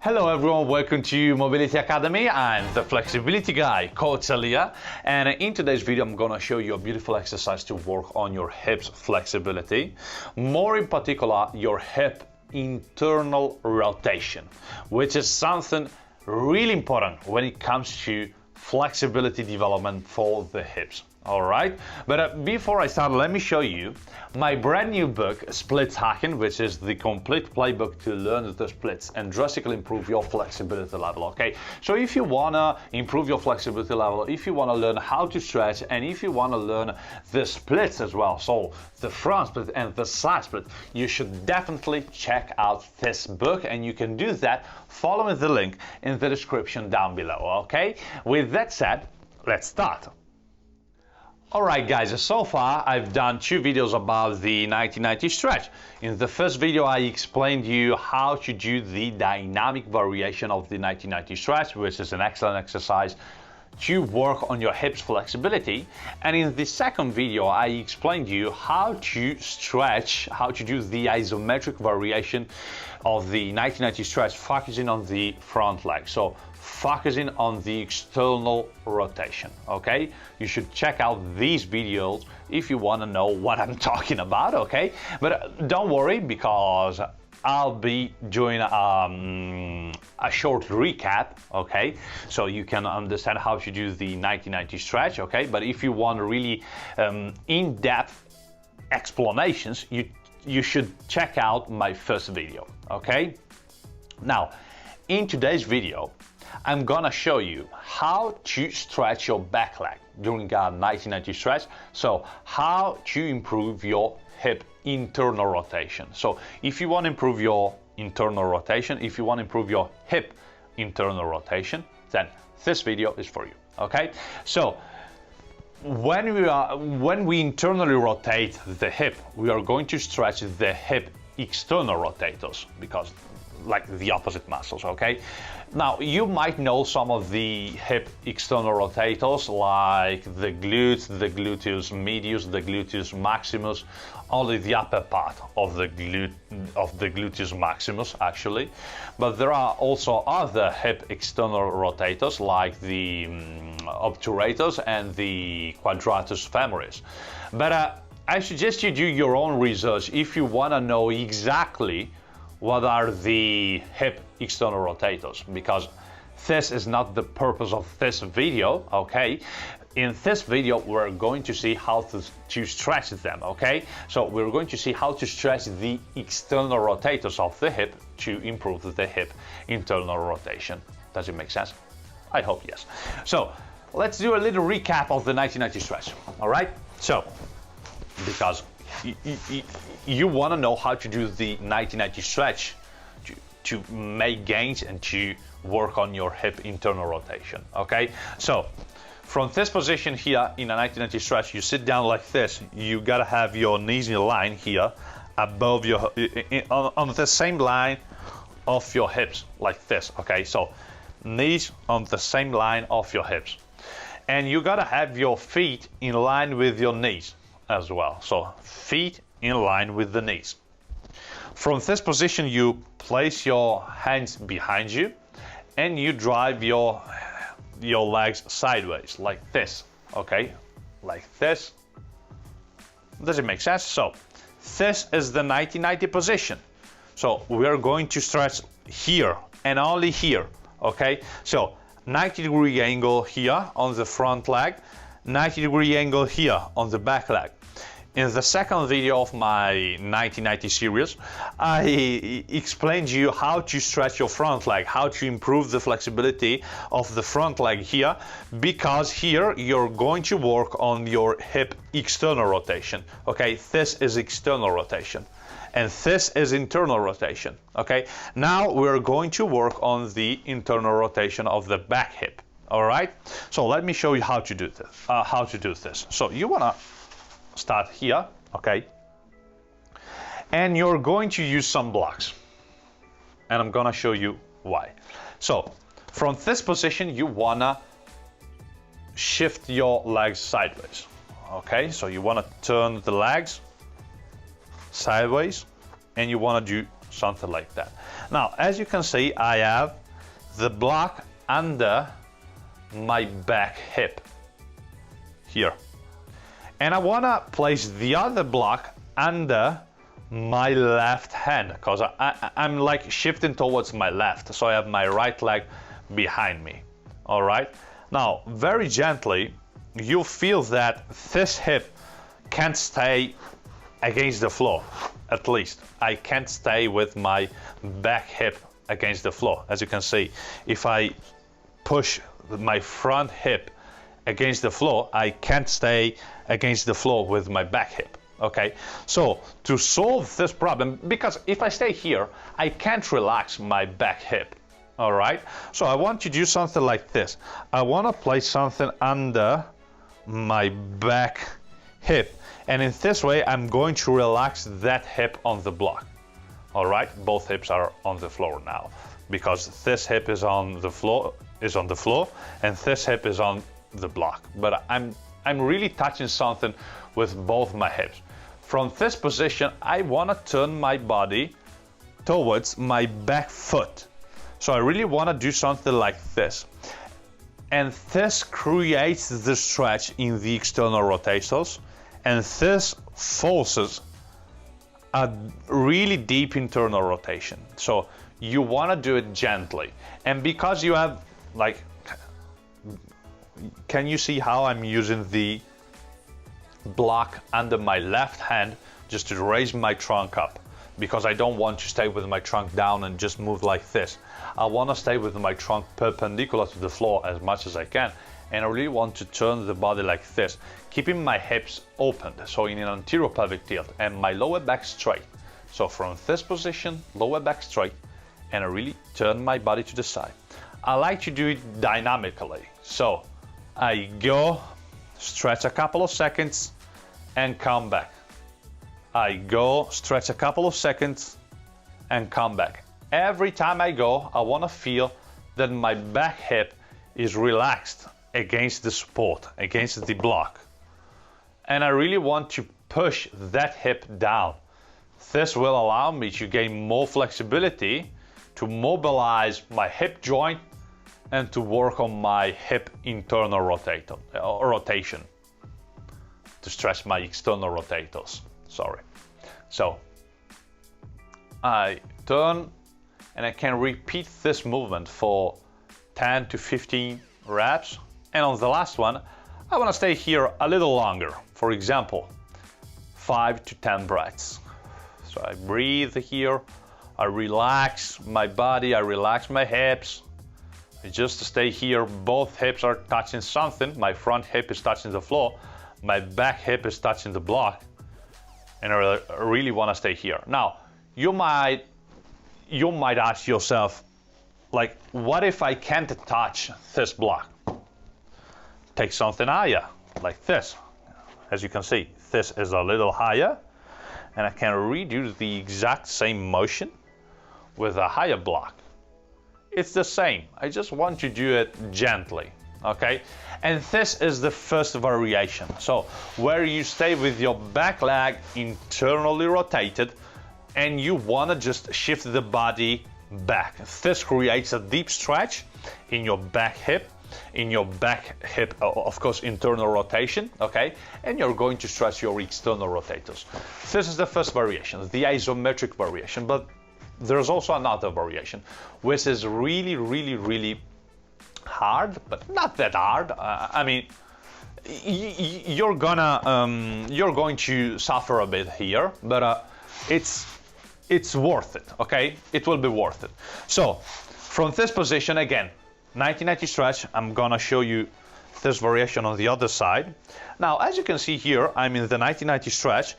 Hello everyone, welcome to Mobility Academy. I'm the flexibility guy, Coach Elia, and in today's video I'm gonna show you a beautiful exercise to work on your hips flexibility, more in particular your hip internal rotation, which is something really important when it comes to flexibility development for the hips. All right, but before I start, let me show you my brand new book, Splits Hacking, which is the complete playbook to learn the splits and drastically improve your flexibility level. Okay, so if you wanna improve your flexibility level, if you wanna learn how to stretch, and if you wanna learn the splits as well, so the front split and the side split, you should definitely check out this book, and you can do that following the link in the description down below. Okay, with that said, let's start. Alright guys, so far I've done two videos about the 90-90 stretch. In the first video I explained you how to do the dynamic variation of the 90-90 stretch, which is an excellent exercise to work on your hips flexibility. And in the second video I explained you how to stretch, how to do the isometric variation of the 90-90 stretch, focusing on the front leg. So focusing on the external rotation. Okay, you should check out these videos if you want to know what I'm talking about. Okay, but don't worry, because I'll be doing a short recap, okay, so you can understand how to do the 90-90 stretch. Okay, but if you want really in-depth explanations, you should check out my first video. Okay, now in today's video I'm gonna show you how to stretch your back leg during a 90-90 stretch. So how to improve your hip internal rotation. So if you want to improve your internal rotation, if you want to improve your hip internal rotation, then this video is for you. Okay, so when we internally rotate the hip, we are going to stretch the hip external rotators, because like the opposite muscles. Okay, now you might know some of the hip external rotators, like the glutes, the gluteus medius, the gluteus maximus, only the upper part of the gluteus maximus actually. But there are also other hip external rotators, like the obturators and the quadratus femoris. But I suggest you do your own research if you want to know exactly what are the hip external rotators, because this is not the purpose of this video. Okay, in this video we're going to see how to stretch them. Okay, so we're going to see how to stretch the external rotators of the hip to improve the hip internal rotation. Does it make sense? I hope yes. So let's do a little recap of the 90-90 stretch. All right, so because you want to know how to do the 90-90 stretch to make gains and to work on your hip internal rotation. Okay, so from this position here in a 90-90 stretch, you sit down like this. You gotta have your knees in line here above your on the same line of your hips, like this. Okay, so knees on the same line of your hips, and you gotta have your feet in line with your knees as well. So feet in line with the knees. From this position you place your hands behind you and you drive your legs sideways like this. Okay, like this. Does it make sense? So this is the 90-90 position. So we are going to stretch here and only here. Okay, so 90-degree angle here on the front leg, 90-degree angle here on the back leg. In the second video of my 90-90 series, I explained you how to stretch your front leg, how to improve the flexibility of the front leg here, because here you're going to work on your hip external rotation. Okay, this is external rotation and this is internal rotation. Okay, now we're going to work on the internal rotation of the back hip. All right, so let me show you how to do this. So you want to start here, okay, and you're going to use some blocks, and I'm gonna show you why. So from this position you wanna shift your legs sideways. Okay, so you wanna turn the legs sideways and you wanna do something like that. Now, as you can see, I have the block under my back hip here. And I want to place the other block under my left hand, because I'm like shifting towards my left, so I have my right leg behind me. All right, now very gently you'll feel that this hip can't stay against the floor. At least I can't stay with my back hip against the floor. As you can see, if I push my front hip against the floor, I can't stay against the floor with my back hip. Okay, so to solve this problem, because if I stay here, I can't relax my back hip. All right, so I want to do something like this. I want to place something under my back hip, and in this way I'm going to relax that hip on the block. All right, both hips are on the floor now, because this hip is on the floor, and this hip is on the block. But I'm really touching something with both my hips. From this position, I want to turn my body towards my back foot. So I really want to do something like this. And this creates the stretch in the external rotators, and this forces a really deep internal rotation. So you want to do it gently. And because you have, like, can you see how I'm using the block under my left hand just to raise my trunk up? Because I don't want to stay with my trunk down and just move like this. I want to stay with my trunk perpendicular to the floor as much as I can, and I really want to turn the body like this, keeping my hips open, so in an anterior pelvic tilt, and my lower back straight. So from this position, lower back straight, and I really turn my body to the side. I like to do it dynamically, so I go, stretch a couple of seconds, and come back. I go, stretch a couple of seconds, and come back. Every time I go, I want to feel that my back hip is relaxed against the support, against the block. And I really want to push that hip down. This will allow me to gain more flexibility, to mobilize my hip joint, and to work on my hip internal rotation, to stretch my external rotators. Sorry. So I turn, and I can repeat this movement for 10 to 15 reps. And on the last one, I want to stay here a little longer. For example, 5 to 10 breaths. So I breathe here, I relax my body, I relax my hips. I just stay here, both hips are touching something. My front hip is touching the floor, my back hip is touching the block, and I really want to stay here. Now, you might ask yourself, like, what if I can't touch this block? Take something higher, like this. As you can see, this is a little higher, and I can redo the exact same motion with a higher block. It's the same. I just want to do it gently, okay? And this is the first variation. So where you stay with your back leg internally rotated, and you want to just shift the body back. This creates a deep stretch in your back hip, of course, internal rotation, okay? And you're going to stretch your external rotators. This is the first variation, the isometric variation, but there's also another variation, which is really, really, really hard, but not that hard. I mean, you're going to suffer a bit here, but it's worth it, okay? It will be worth it. So from this position, again, 90-90 stretch, I'm gonna show you this variation on the other side. Now, as you can see here, I'm in the 90-90 stretch.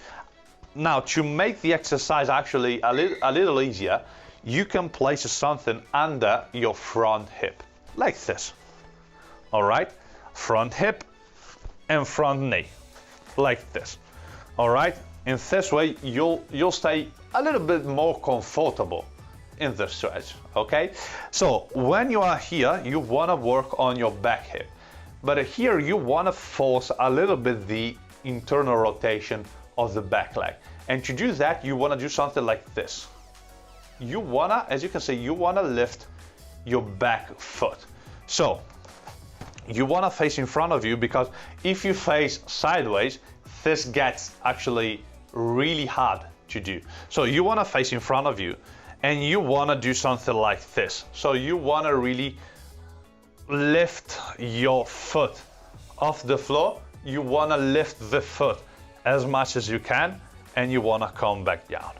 Now, to make the exercise actually a little easier, you can place something under your front hip, like this. All right? Front hip and front knee, like this. All right? In this way, you'll stay a little bit more comfortable in the stretch, okay? So when you are here, you wanna work on your back hip. But here you wanna force a little bit the internal rotation of the back leg. And to do that, you wanna do something like this. you wanna, as you can see, you wanna lift your back foot. So you wanna face in front of you, because if you face sideways, this gets actually really hard to do. So you wanna face in front of you, and you wanna do something like this. So you wanna really lift your foot off the floor. You wanna lift the foot as much as you can, and you wanna come back down.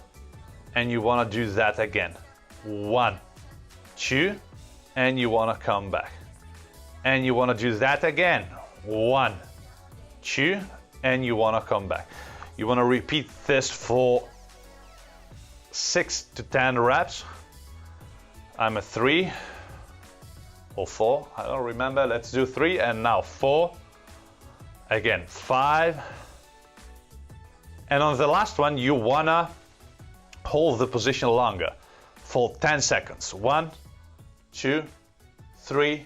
And you wanna do that again. 1, 2, and you wanna come back. And you wanna do that again. 1, 2, and you wanna come back. You wanna repeat this for 6 to 10 reps. I'm at 3 or 4, I don't remember. Let's do 3, and now 4. Again, 5. And on the last one, you wanna hold the position longer for 10 seconds. 1, 2, 3,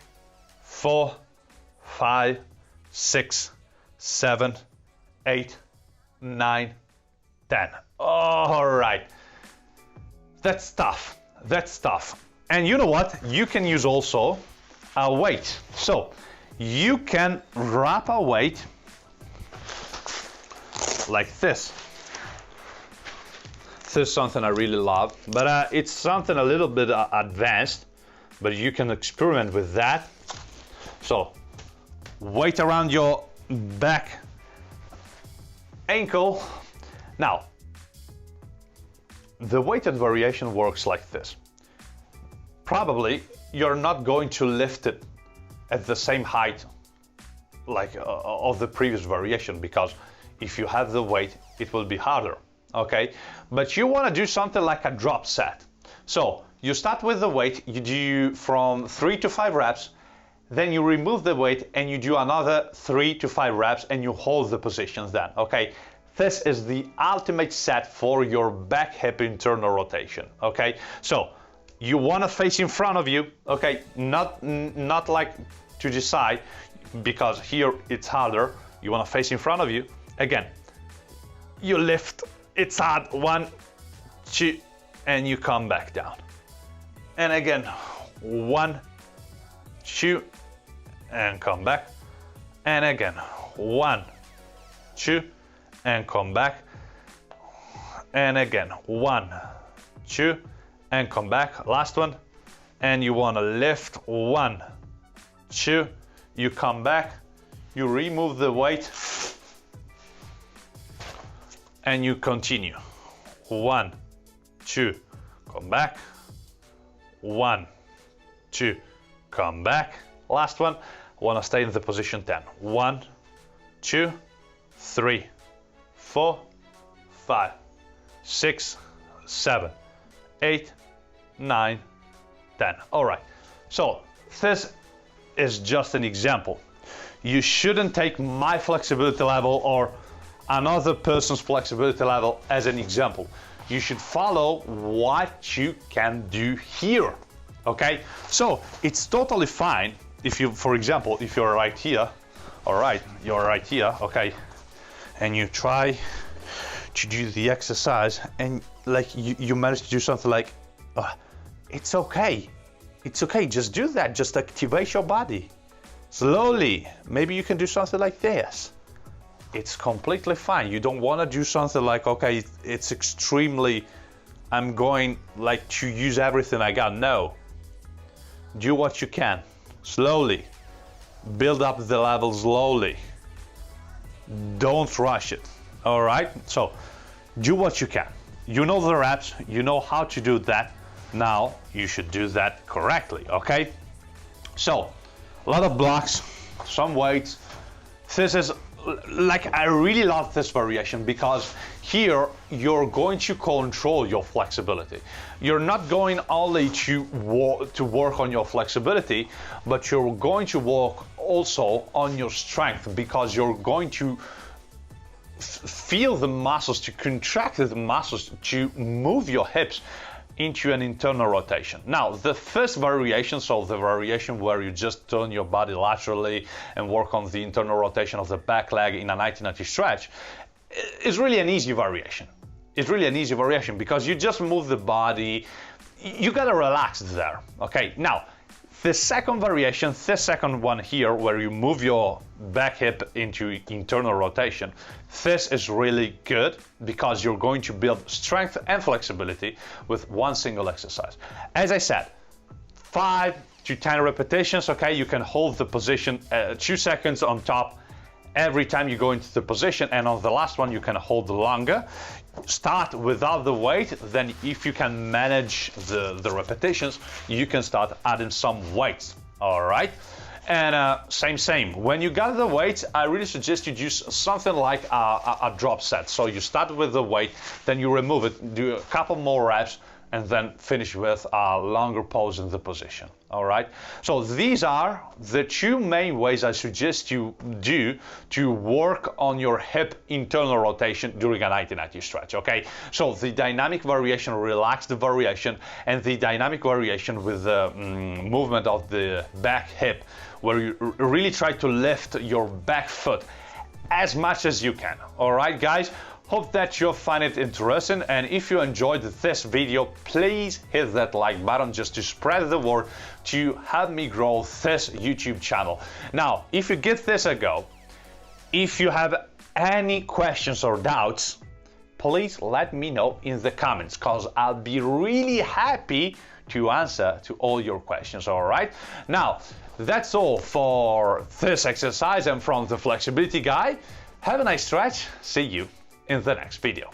4, 5, 6, 7, 8, 9, 10. All right. That's tough. That's tough. And you know what? You can use also a weight. So you can wrap a weight like this. This is something I really love, but it's something a little bit advanced, but you can experiment with that. So weight around your back ankle. Now, the weighted variation works like this. Probably you're not going to lift it at the same height like of the previous variation, because if you have the weight, it will be harder, okay? But you want to do something like a drop set. So you start with the weight, you do from 3 to 5 reps, then you remove the weight and you do another 3 to 5 reps, and you hold the positions then, okay? This is the ultimate set for your back hip internal rotation, okay? So you want to face in front of you, okay? Not like to the side, because here it's harder. You want to face in front of you. Again, you lift, it's hard, 1, 2, and you come back down. And again, 1, 2, and come back. And again, 1, 2, and come back. And again, 1, 2, and come back. Last one. And you want to lift, 1, 2, you come back, you remove the weight, and you continue. 1, 2, come back. 1, 2, come back. Last one. Want to stay in the position 10. 1, 2, 3, 4, 5, 6, 7, 8, 9, 10. All right. So this is just an example. You shouldn't take my flexibility level or another person's flexibility level as an example. You should follow what you can do here, okay? So it's totally fine if you, for example, if you're right here, all right, you're right here, okay, and you try to do the exercise and like you manage to do something like, it's okay. It's okay, just do that, just activate your body. Slowly, maybe you can do something like this. It's completely fine. You don't want to do something like, okay, it's extremely, I'm going like to use everything I got. No, do what you can, slowly. Build up the level slowly. Don't rush it, all right? So do what you can. You know the reps, you know how to do that. Now you should do that correctly, okay? So a lot of blocks, some weights. This is like, I really love this variation because here you're going to control your flexibility. You're not going only to work on your flexibility, but you're going to work also on your strength, because you're going to feel the muscles, to contract the muscles, to move your hips into an internal rotation. Now, the first variation, so the variation where you just turn your body laterally and work on the internal rotation of the back leg in a 90-90 stretch, is really an easy variation. It's really an easy variation because you just move the body you gotta relax there, okay? Now, the second variation, the second one here, where you move your back hip into internal rotation, this is really good because you're going to build strength and flexibility with one single exercise. As I said, 5 to 10 repetitions, okay? You can hold the position 2 seconds on top every time you go into the position, and on the last one you can hold longer. Start without the weight, then if you can manage the repetitions, you can start adding some weights, all right? And same, when you got the weights, I really suggest you do something like a drop set. So you start with the weight, then you remove it, do a couple more reps, and then finish with a longer pose in the position, all right? So these are the 2 main ways I suggest you do to work on your hip internal rotation during a 90-90 stretch, okay? So the dynamic variation, relaxed variation, and the dynamic variation with the movement of the back hip, where you really try to lift your back foot as much as you can, all right, guys? Hope that you'll find it interesting, and if you enjoyed this video, please hit that like button just to spread the word to help me grow this YouTube channel. Now, if you give this a go, if you have any questions or doubts, please let me know in the comments, because I'll be really happy to answer to all your questions, all right? Now, that's all for this exercise and from the Flexibility Guy. Have a nice stretch. See you in the next video.